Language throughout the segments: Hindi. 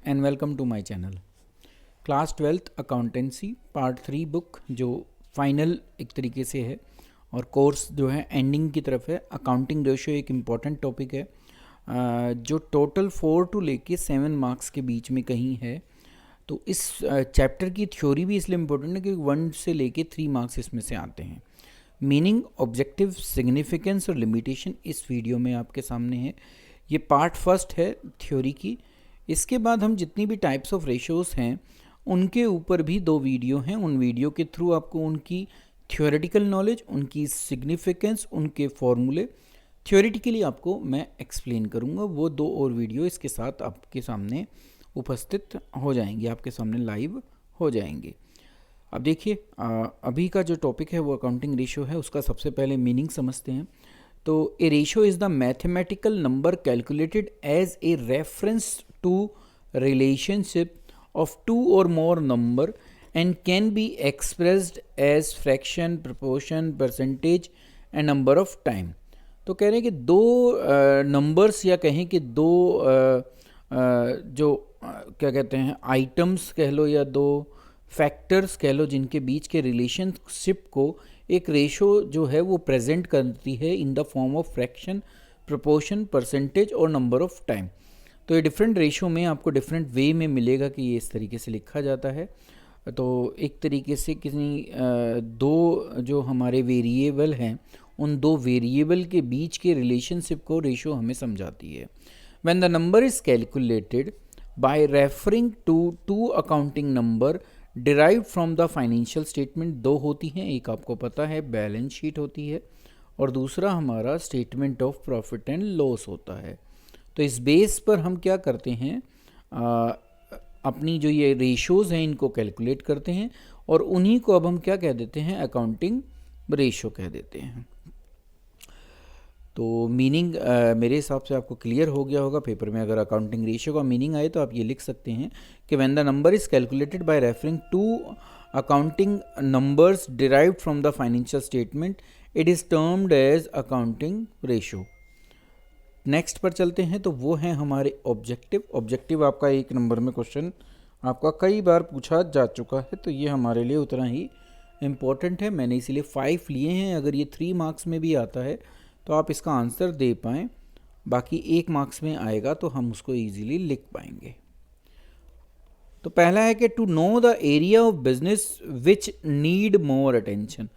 And welcome to my channel. Class 12th accountancy part 3 book जो फाइनल एक तरीके से है और कोर्स जो है एंडिंग की तरफ है। अकाउंटिंग रेशियो एक इम्पॉर्टेंट टॉपिक है जो टोटल 4 to लेके 7 मार्क्स के बीच में कहीं है। तो इस चैप्टर की थ्योरी भी इसलिए इम्पोर्टेंट है क्योंकि 1 से लेके 3 मार्क्स इसमें से आते हैं। मीनिंग, ऑब्जेक्टिव, सिग्निफिकेंस और लिमिटेशन इस वीडियो में आपके सामने है। ये पार्ट फर्स्ट है थ्योरी की। इसके बाद हम जितनी भी टाइप्स ऑफ रेशियोज़ हैं उनके ऊपर भी 2 वीडियो हैं। उन वीडियो के थ्रू आपको उनकी थ्योरेटिकल नॉलेज, उनकी सिग्निफिकेंस, उनके फॉर्मूले थ्योरेटिकली आपको मैं एक्सप्लेन करूँगा। वो 2 और वीडियो इसके साथ आपके सामने उपस्थित हो जाएंगे, आपके सामने लाइव हो जाएंगे। अब देखिए अभी का जो टॉपिक है वो अकाउंटिंग रेशियो है। उसका सबसे पहले मीनिंग समझते हैं। तो a ratio is the mathematical number calculated as a reference to relationship of 2 or more number and can be expressed as fraction, proportion, percentage and number of time। तो कह रहे हैं कि 2 नंबर्स या कहें कि 2 जो क्या कहते हैं आइटम्स कह लो या 2 फैक्टर्स कह लो जिनके बीच के रिलेशनशिप को एक रेशो जो है वो प्रेजेंट करती है in the form of fraction, proportion, percentage और नंबर ऑफ टाइम। तो ये डिफरेंट रेशो में आपको डिफरेंट वे में मिलेगा कि ये इस तरीके से लिखा जाता है। तो एक तरीके से किसी 2 जो हमारे वेरिएबल हैं उन 2 वेरिएबल के बीच के रिलेशनशिप को रेशो हमें समझाती है। When the number is calculated by referring to 2 accounting number derived from the financial statement. 2 होती हैं, एक आपको पता है बैलेंस शीट होती है और दूसरा हमारा statement of profit and loss होता है। तो इस बेस पर हम क्या करते हैं अपनी जो ये रेशोज़ हैं इनको कैलकुलेट करते हैं और उन्हीं को अब हम क्या कह देते हैं अकाउंटिंग रेशो कह देते हैं। तो मीनिंग मेरे हिसाब से आपको क्लियर हो गया होगा। पेपर में अगर अकाउंटिंग रेशियो का मीनिंग आए तो आप ये लिख सकते हैं कि when the number is calculated by referring to accounting numbers derived from the financial statement it is termed as accounting ratio. Next पर चलते हैं। तो वो हैं हमारे ऑब्जेक्टिव। ऑब्जेक्टिव आपका 1 नंबर में क्वेश्चन आपका कई बार पूछा जा चुका है, तो ये हमारे लिए उतना ही इम्पोर्टेंट है। मैंने इसीलिए 5 लिए हैं। अगर ये 3 मार्क्स में भी आता है तो आप इसका आंसर दे पाएँ, बाकी 1 मार्क्स में आएगा तो हम उसको ईजीली लिख पाएंगे। तो पहला है कि to know the area of business which need more attention.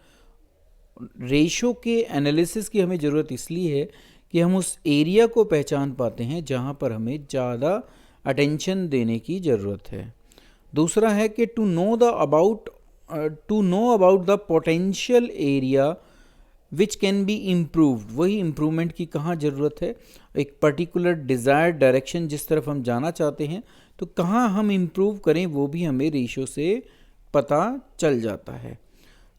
Ratio के एनालिसिस की हमें ज़रूरत इसलिए है कि हम उस एरिया को पहचान पाते हैं जहाँ पर हमें ज़्यादा अटेंशन देने की ज़रूरत है। दूसरा है कि to know about the potential area which can be improved. वही इम्प्रूवमेंट की कहाँ ज़रूरत है, एक पर्टिकुलर डिज़ायर्ड डायरेक्शन जिस तरफ हम जाना चाहते हैं तो कहाँ हम इम्प्रूव करें वो भी हमें रेशो से पता चल जाता है।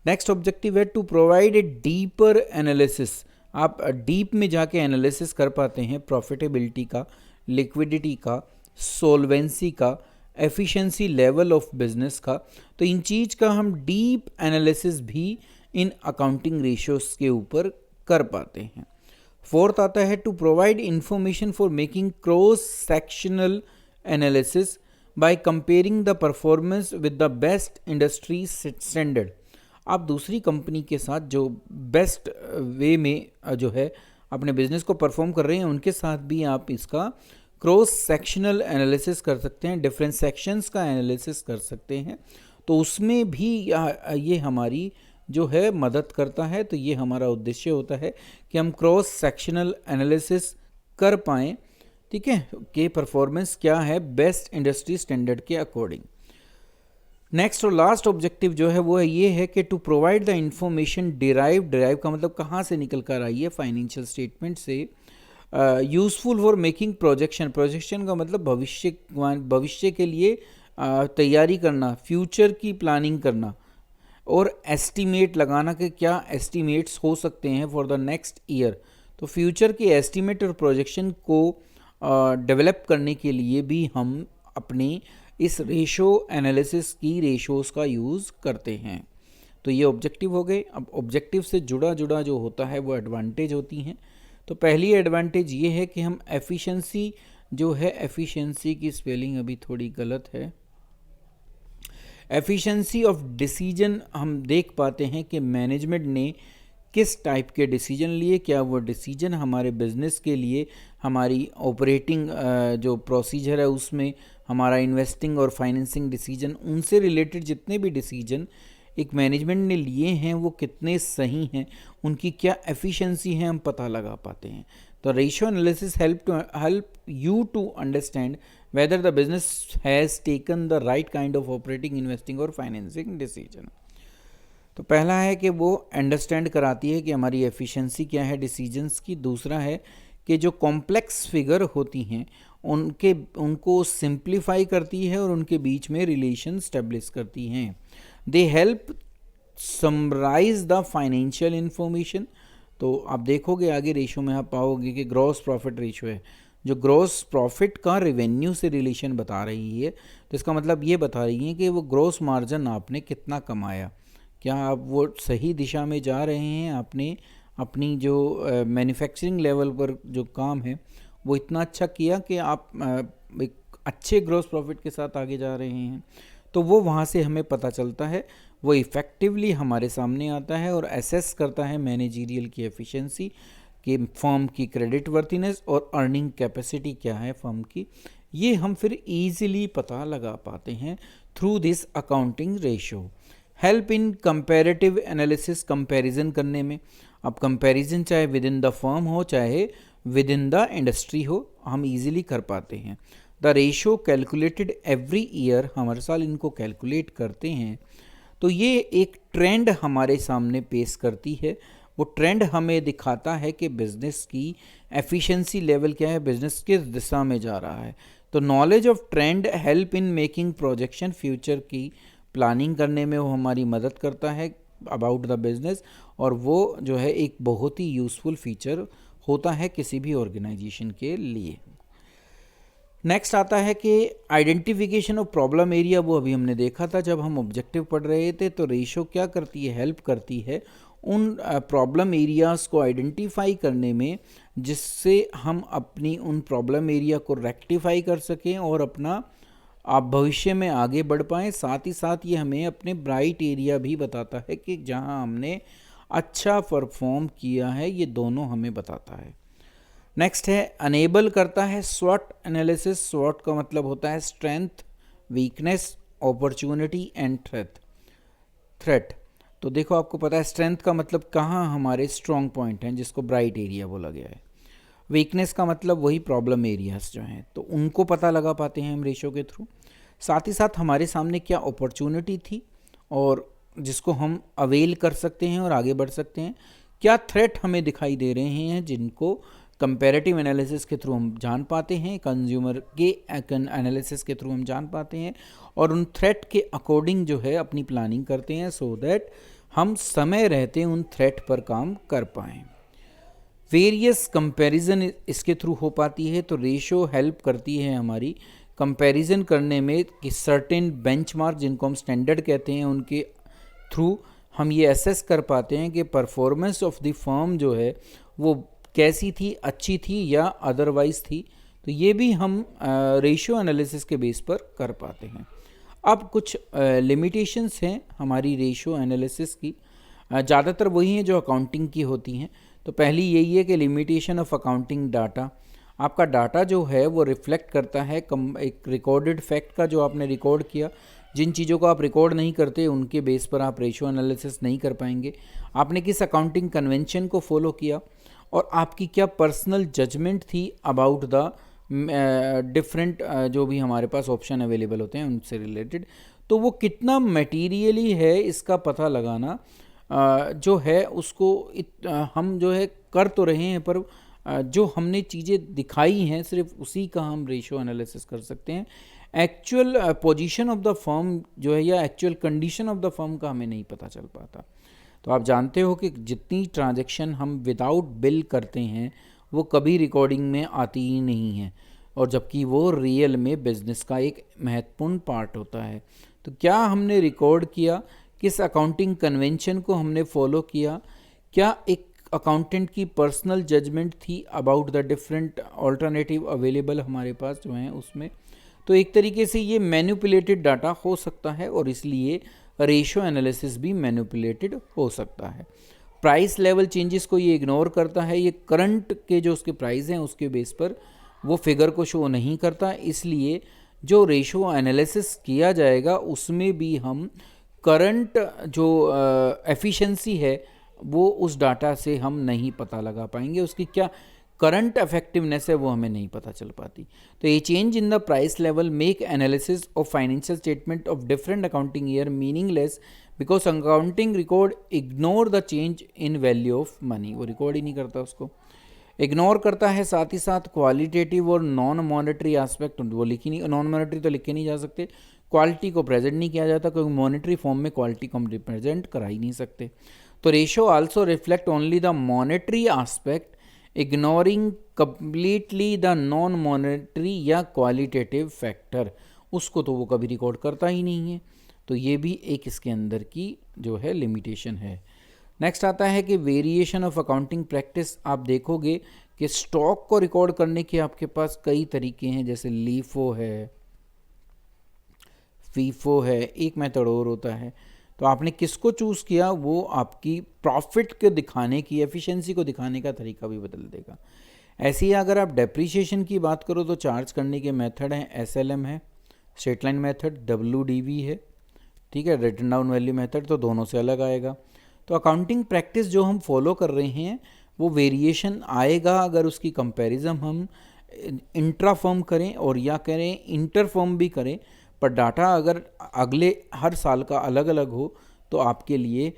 नेक्स्ट ऑब्जेक्टिव है to provide a deeper analysis. आप डीप में जाके एनालिसिस कर पाते हैं प्रॉफिटेबिलिटी का, लिक्विडिटी का, सोल्वेंसी का, एफिशिएंसी लेवल ऑफ बिजनेस का। तो इन चीज़ का हम डीप एनालिसिस भी इन अकाउंटिंग रेशियोज़ के ऊपर कर पाते हैं। फोर्थ आता है to provide information for making cross sectional analysis by comparing the performance with the best industry standard. आप दूसरी कंपनी के साथ जो बेस्ट वे में जो है अपने बिजनेस को परफॉर्म कर रहे हैं उनके साथ भी आप इसका क्रॉस सेक्शनल एनालिसिस कर सकते हैं, डिफरेंट सेक्शंस का एनालिसिस कर सकते हैं। तो उसमें भी ये हमारी जो है मदद करता है। तो ये हमारा उद्देश्य होता है कि हम क्रॉस सेक्शनल एनालिसिस कर पाएँ, ठीक है, कि परफॉर्मेंस क्या है बेस्ट इंडस्ट्री स्टैंडर्ड के अकॉर्डिंग। नेक्स्ट और लास्ट ऑब्जेक्टिव जो है वो है ये है कि to provide the information derive का मतलब कहाँ से निकल कर आई है फाइनेंशियल स्टेटमेंट से, यूज़फुल फॉर मेकिंग प्रोजेक्शन का मतलब भविष्य के लिए तैयारी करना, फ्यूचर की प्लानिंग करना और एस्टीमेट लगाना कि क्या एस्टीमेट्स हो सकते हैं फॉर द नेक्स्ट ईयर। तो फ्यूचर के एस्टीमेट और प्रोजेक्शन को डेवलप करने के लिए भी हम अपने इस रेशो एनालिसिस की रेशोज़ का यूज़ करते हैं। तो ये ऑब्जेक्टिव हो गए। अब ऑब्जेक्टिव से जुड़ा जो होता है वो एडवांटेज होती हैं। तो पहली एडवांटेज ये है कि हम एफिशिएंसी जो है एफिशिएंसी की स्पेलिंग अभी थोड़ी गलत है। एफिशिएंसी ऑफ डिसीजन हम देख पाते हैं कि मैनेजमेंट ने किस टाइप के डिसीजन लिए, क्या वो डिसीजन हमारे बिजनेस के लिए, हमारी ऑपरेटिंग जो प्रोसीजर है उसमें, हमारा इन्वेस्टिंग और फाइनेंसिंग डिसीजन, उनसे रिलेटेड जितने भी डिसीजन एक मैनेजमेंट ने लिए हैं वो कितने सही हैं, उनकी क्या एफिशिएंसी है, हम पता लगा पाते हैं। तो ratio analysis help you to understand whether the business has taken the right kind of operating, investing और financing decision। तो पहला है कि वो अंडरस्टैंड कराती है कि हमारी एफिशिएंसी क्या है डिसीजंस की। दूसरा है कि जो कॉम्प्लेक्स फिगर होती हैं उनको सिंप्लीफाई करती है और उनके बीच में रिलेशन स्टेब्लिश करती हैं। They help summarise the financial information. तो आप देखोगे आगे रेशियो में आप पाओगे कि ग्रॉस प्रॉफिट रेशियो है, जो ग्रॉस प्रॉफिट का रेवेन्यू से रिलेशन बता रही है। तो इसका मतलब ये बता रही है कि वो ग्रॉस मार्जिन आपने कितना कमाया, क्या आप वो सही दिशा में जा रहे हैं, आपने अपनी जो मैन्युफैक्चरिंग लेवल पर जो काम है वो इतना अच्छा किया कि आप एक अच्छे ग्रॉस प्रॉफिट के साथ आगे जा रहे हैं। तो वो वहाँ से हमें पता चलता है, वो इफ़ेक्टिवली हमारे सामने आता है और एसेस करता है मैनेजरियल की एफिशिएंसी, कि फर्म की क्रेडिट वर्थिनेस और अर्निंग कैपेसिटी क्या है फर्म की। ये हम फिर ईजिली पता लगा पाते हैं through this accounting ratio. Help in comparative analysis, comparison करने में। अब कंपैरिजन चाहे विद इन द फर्म हो चाहे विद इन द इंडस्ट्री हो, हम ईजिली कर पाते हैं। The ratio calculated every year, हम हर साल इनको कैलकुलेट करते हैं। तो ये एक ट्रेंड हमारे सामने पेश करती है। वो ट्रेंड हमें दिखाता है कि बिज़नेस की एफिशिएंसी लेवल क्या है, बिज़नेस किस दिशा में जा रहा है। तो knowledge of trend help in making projection, future की प्लानिंग करने में वो हमारी मदद करता है अबाउट द बिज़नेस, और वो जो है एक बहुत ही यूज़फुल फीचर होता है किसी भी ऑर्गेनाइजेशन के लिए। नेक्स्ट आता है कि आइडेंटिफिकेशन ऑफ प्रॉब्लम एरिया, वो अभी हमने देखा था जब हम ऑब्जेक्टिव पढ़ रहे थे। तो रेशियो क्या करती है, हेल्प करती है उन प्रॉब्लम एरियाज़ को आइडेंटिफाई करने में, जिससे हम अपनी उन प्रॉब्लम एरिया को रेक्टिफाई कर सकें और अपना आप भविष्य में आगे बढ़ पाएँ। साथ ही साथ ये हमें अपने ब्राइट एरिया भी बताता है कि जहां हमने अच्छा परफॉर्म किया है, ये दोनों हमें बताता है। नेक्स्ट है अनेबल करता है स्वॉट एनालिसिस। स्वॉट का मतलब होता है strength, weakness, opportunity and threat. तो देखो आपको पता है स्ट्रेंथ का मतलब कहाँ हमारे स्ट्रॉन्ग पॉइंट हैं, जिसको ब्राइट एरिया बोला गया है। वीकनेस का मतलब वही प्रॉब्लम एरियाज जो हैं, तो उनको पता लगा पाते हैं हम रेशियो के थ्रू। साथ ही साथ हमारे सामने क्या अपॉर्चुनिटी थी और जिसको हम अवेल कर सकते हैं और आगे बढ़ सकते हैं, क्या थ्रेट हमें दिखाई दे रहे हैं जिनको कंपैरेटिव एनालिसिस के थ्रू हम जान पाते हैं, कंज्यूमर के एनालिसिस के थ्रू हम जान पाते हैं, और उन थ्रेट के अकॉर्डिंग जो है अपनी प्लानिंग करते हैं, सो दैट हम समय रहते उन थ्रेट पर काम कर पाएँ। वेरियस कंपैरिजन इसके थ्रू हो पाती है। तो रेशियो हेल्प करती है हमारी कंपैरिजन करने में कि सर्टेन बेंचमार्क, जिनको हम स्टैंडर्ड कहते हैं, उनके थ्रू हम ये असेस कर पाते हैं कि परफॉर्मेंस ऑफ द फर्म जो है वो कैसी थी, अच्छी थी या अदरवाइज थी। तो ये भी हम रेशियो एनालिसिस के बेस पर कर पाते हैं। अब कुछ लिमिटेशंस हैं हमारी रेशियो एनालिसिस की, ज़्यादातर वही हैं जो अकाउंटिंग की होती हैं। तो पहली यही है कि लिमिटेशन ऑफ अकाउंटिंग डाटा। आपका डाटा जो है वो रिफ्लेक्ट करता है एक रिकॉर्डेड फैक्ट का, जो आपने रिकॉर्ड किया। जिन चीज़ों को आप रिकॉर्ड नहीं करते उनके बेस पर आप रेशियो एनालिसिस नहीं कर पाएंगे। आपने किस अकाउंटिंग कन्वेंशन को फॉलो किया और आपकी क्या पर्सनल जजमेंट थी अबाउट द डिफरेंट जो भी हमारे पास ऑप्शन अवेलेबल होते हैं उनसे रिलेटेड। तो वो कितना मटेरियली है इसका पता लगाना जो है उसको हम जो है कर तो रहे हैं, पर जो हमने चीज़ें दिखाई हैं सिर्फ उसी का हम रेशियो एनालिसिस कर सकते हैं। Actual position of the firm जो है या actual condition of the firm का हमें नहीं पता चल पाता। तो आप जानते हो कि जितनी ट्रांजैक्शन हम विदाउट बिल करते हैं वो कभी रिकॉर्डिंग में आती ही नहीं है, और जबकि वो रियल में बिजनेस का एक महत्वपूर्ण पार्ट होता है। तो क्या हमने रिकॉर्ड किया, किस अकाउंटिंग कन्वेंशन को हमने फॉलो किया, क्या एक अकाउंटेंट की पर्सनल जजमेंट थी about the different alternative available हमारे पास जो हैं उसमें। तो एक तरीके से ये मैनिपुलेटेड डाटा हो सकता है और इसलिए रेशियो एनालिसिस भी मैनिपुलेटेड हो सकता है। प्राइस लेवल चेंजेस को ये इग्नोर करता है, ये करंट के जो उसके प्राइस हैं उसके बेस पर वो फिगर को शो नहीं करता, इसलिए जो रेशियो एनालिसिस किया जाएगा उसमें भी हम करंट जो एफिशिएंसी है वो उस डाटा से हम नहीं पता लगा पाएंगे, उसकी क्या करंट इफेक्टिवनेस है वो हमें नहीं पता चल पाती। तो ये change in the price level make analysis of financial statement of different accounting year meaningless because accounting record ignore the change in value of money, वो रिकॉर्ड ही नहीं करता, उसको इग्नोर करता है। साथ ही साथ क्वालिटेटिव और नॉन मॉनेटरी एस्पेक्ट वो लिखी नहीं, नॉन मॉनेटरी तो लिखे नहीं जा सकते, क्वालिटी को प्रेजेंट नहीं किया जाता क्योंकि मॉनेटरी फॉर्म में क्वालिटी को हम रिप्रेजेंट करा ही नहीं सकते। तो ratio also reflect only the monetary aspect ignoring completely the non monetary या क्वालिटेटिव फैक्टर, उसको तो वो कभी रिकॉर्ड करता ही नहीं है। तो ये भी एक इसके अंदर की जो है लिमिटेशन है। नेक्स्ट आता है कि वेरिएशन ऑफ अकाउंटिंग प्रैक्टिस। आप देखोगे कि स्टॉक को रिकॉर्ड करने के आपके पास कई तरीके हैं, जैसे लीफो है, फीफो है, एक मेथड और होता है। तो आपने किसको चूज़ किया वो आपकी प्रॉफिट को दिखाने की, एफिशिएंसी को दिखाने का तरीका भी बदल देगा। ऐसे ही अगर आप डेप्रीशिएशन की बात करो तो चार्ज करने के मेथड हैं, एसएलएम है, स्ट्रेट लाइन मेथड, डब्ल्यूडीवी है, ठीक है, रिटन डाउन वैल्यू मेथड, तो दोनों से अलग आएगा। तो अकाउंटिंग प्रैक्टिस जो हम फॉलो कर रहे हैं वो वेरिएशन आएगा अगर उसकी कंपैरिजन हम इंट्रा फर्म करें और या करें इंटर फर्म भी करें, पर डाटा अगर अगले हर साल का अलग अलग हो तो आपके लिए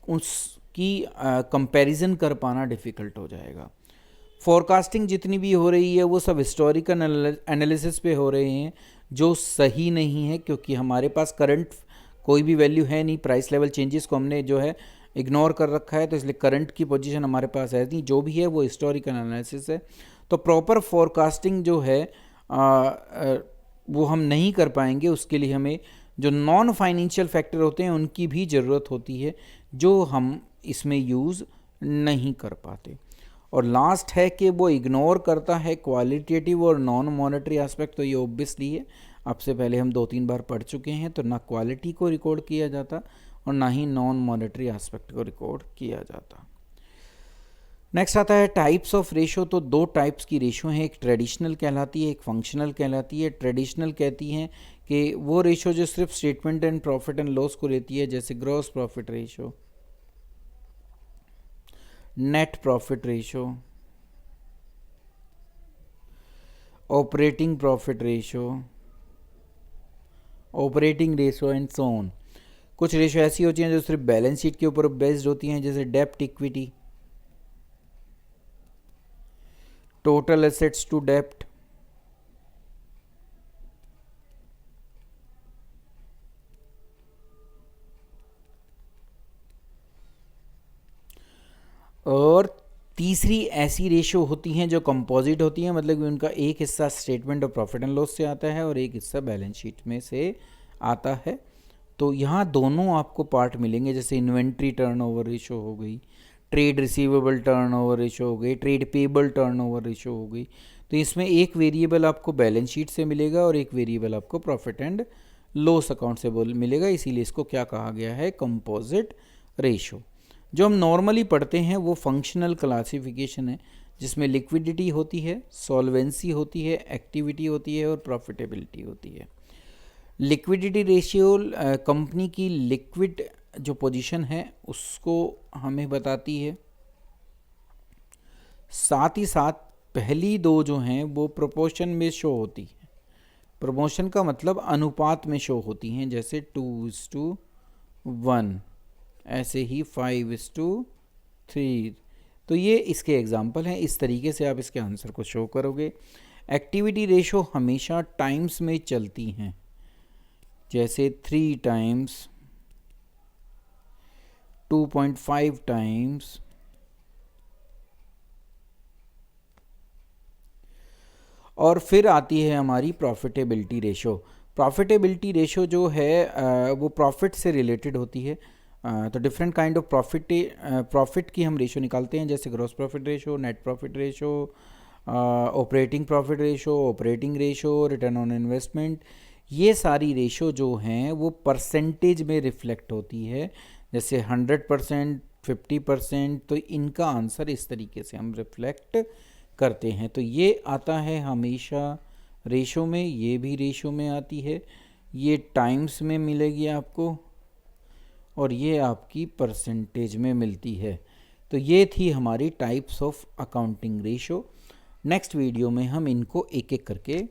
उसकी कंपैरिजन कर पाना डिफ़िकल्ट हो जाएगा। फोरकास्टिंग जितनी भी हो रही है वो सब हिस्टोरिकल एनालिसिस पे हो रहे हैं जो सही नहीं है, क्योंकि हमारे पास करंट कोई भी वैल्यू है नहीं, प्राइस लेवल चेंजेस को हमने जो है इग्नोर कर रखा है, तो इसलिए करंट की पोजीशन हमारे पास है नहीं, जो भी है वो हिस्टोरिकल एनालिसिस है। तो प्रॉपर फोरकास्टिंग जो है वो हम नहीं कर पाएंगे, उसके लिए हमें जो नॉन फाइनेंशियल फैक्टर होते हैं उनकी भी ज़रूरत होती है जो हम इसमें यूज़ नहीं कर पाते। और लास्ट है कि वो इग्नोर करता है क्वालिटेटिव और नॉन मॉनेटरी एस्पेक्ट। तो ये ऑब्वियसली है, आपसे पहले हम 2-3 बार पढ़ चुके हैं, तो ना क्वालिटी को रिकॉर्ड किया जाता और ना ही नॉन मॉनेटरी एस्पेक्ट को रिकॉर्ड किया जाता। नेक्स्ट आता है टाइप्स ऑफ रेशो। तो 2 टाइप्स की रेशो हैं, एक ट्रेडिशनल कहलाती है, एक फंक्शनल कहलाती है। ट्रेडिशनल कहती हैं कि वो रेशो जो सिर्फ statement and profit and loss को लेती है, जैसे gross profit ratio, net profit ratio, operating profit ratio, operating ratio and so on. कुछ रेशो ऐसी होती हैं जो सिर्फ बैलेंस शीट के ऊपर बेस्ड होती हैं, जैसे डेप्ट इक्विटी, टोटल एसेट्स टू डेप्ट, और तीसरी ऐसी रेशो होती हैं जो कंपोजिट होती हैं, मतलब कि उनका एक हिस्सा statement of profit and loss से आता है और एक हिस्सा बैलेंस शीट में से आता है। तो यहाँ दोनों आपको पार्ट मिलेंगे, जैसे इन्वेंट्री टर्नओवर रेशो हो गई, ट्रेड रिसीवेबल टर्नओवर रेशो हो गई, ट्रेड पेबल टर्नओवर रेशो हो गई। तो इसमें एक वेरिएबल आपको बैलेंस शीट से मिलेगा और एक वेरिएबल आपको प्रॉफिट एंड लॉस अकाउंट से मिलेगा, इसीलिए इसको क्या कहा गया है, कंपोजिट रेशो। जो हम नॉर्मली पढ़ते हैं वो फंक्शनल क्लासिफिकेशन है, जिसमें लिक्विडिटी होती है, सॉल्वेंसी होती है, एक्टिविटी होती है और प्रॉफिटेबिलिटी होती है। लिक्विडिटी रेशियो कंपनी की लिक्विड जो पोजीशन है उसको हमें बताती है। साथ ही साथ पहली 2 जो हैं वो प्रोपोर्शन में शो होती हैं। प्रोपोर्शन का मतलब अनुपात में शो होती हैं, जैसे 2:1, ऐसे ही 5:3। तो ये इसके एग्जाम्पल हैं, इस तरीके से आप इसके आंसर को शो करोगे। एक्टिविटी रेशो हमेशा टाइम्स में चलती हैं, जैसे 3 टाइम्स, 2.5 टाइम्स, और फिर आती है हमारी प्रॉफिटेबिलिटी रेशो। प्रॉफिटेबिलिटी रेशो जो है वो प्रॉफिट से रिलेटेड होती है। तो डिफरेंट काइंड ऑफ प्रॉफिट की हम रेशो निकालते हैं, जैसे gross profit ratio, net profit ratio, operating profit ratio, operating ratio, return on investment. ये सारी रेशो जो हैं वो परसेंटेज में रिफ्लेक्ट होती है, जैसे 100%, 50%। तो इनका आंसर इस तरीके से हम रिफ्लेक्ट करते हैं। तो ये आता है हमेशा रेशो में, ये भी रेशो में आती है, ये टाइम्स में मिलेगी आपको, और ये आपकी परसेंटेज में मिलती है। तो ये थी हमारी types of accounting ratio. Next video में हम इनको एक एक करके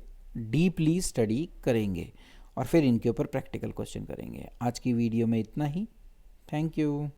डीपली स्टडी करेंगे और फिर इनके ऊपर प्रैक्टिकल क्वेश्चन करेंगे। आज की वीडियो में इतना ही। Thank you.